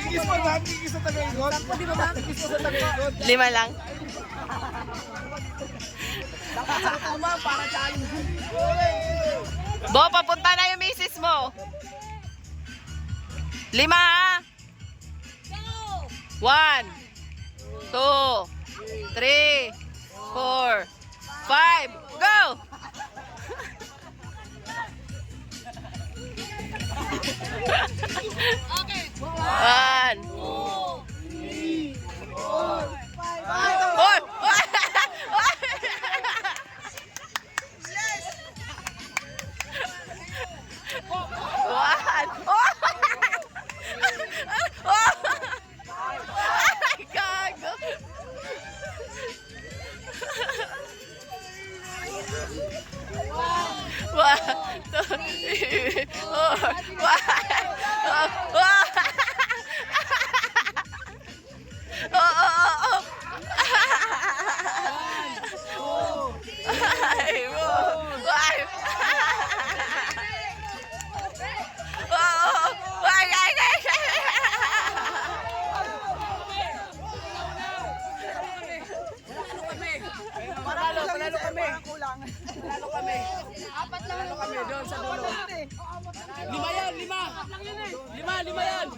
Kikis mo lahat, kikis sa Tagaygon. Kikis mo sa Tagaygon. 5 lang. Para challenge. Bo, papunta na yung misis mo. 5 ha? 1, 2, 3, 4, 5. Go! Okay. 1. 2, 3, 4, 5. Oy! One. Ay, gago. One, two, three, four, five. Oh. Ay, mo. Five. Panalo kami. Panalo kami. Apat lang. Panalo kami doon sa dulo. 5 yan, 5. 5 yan. 5 yan.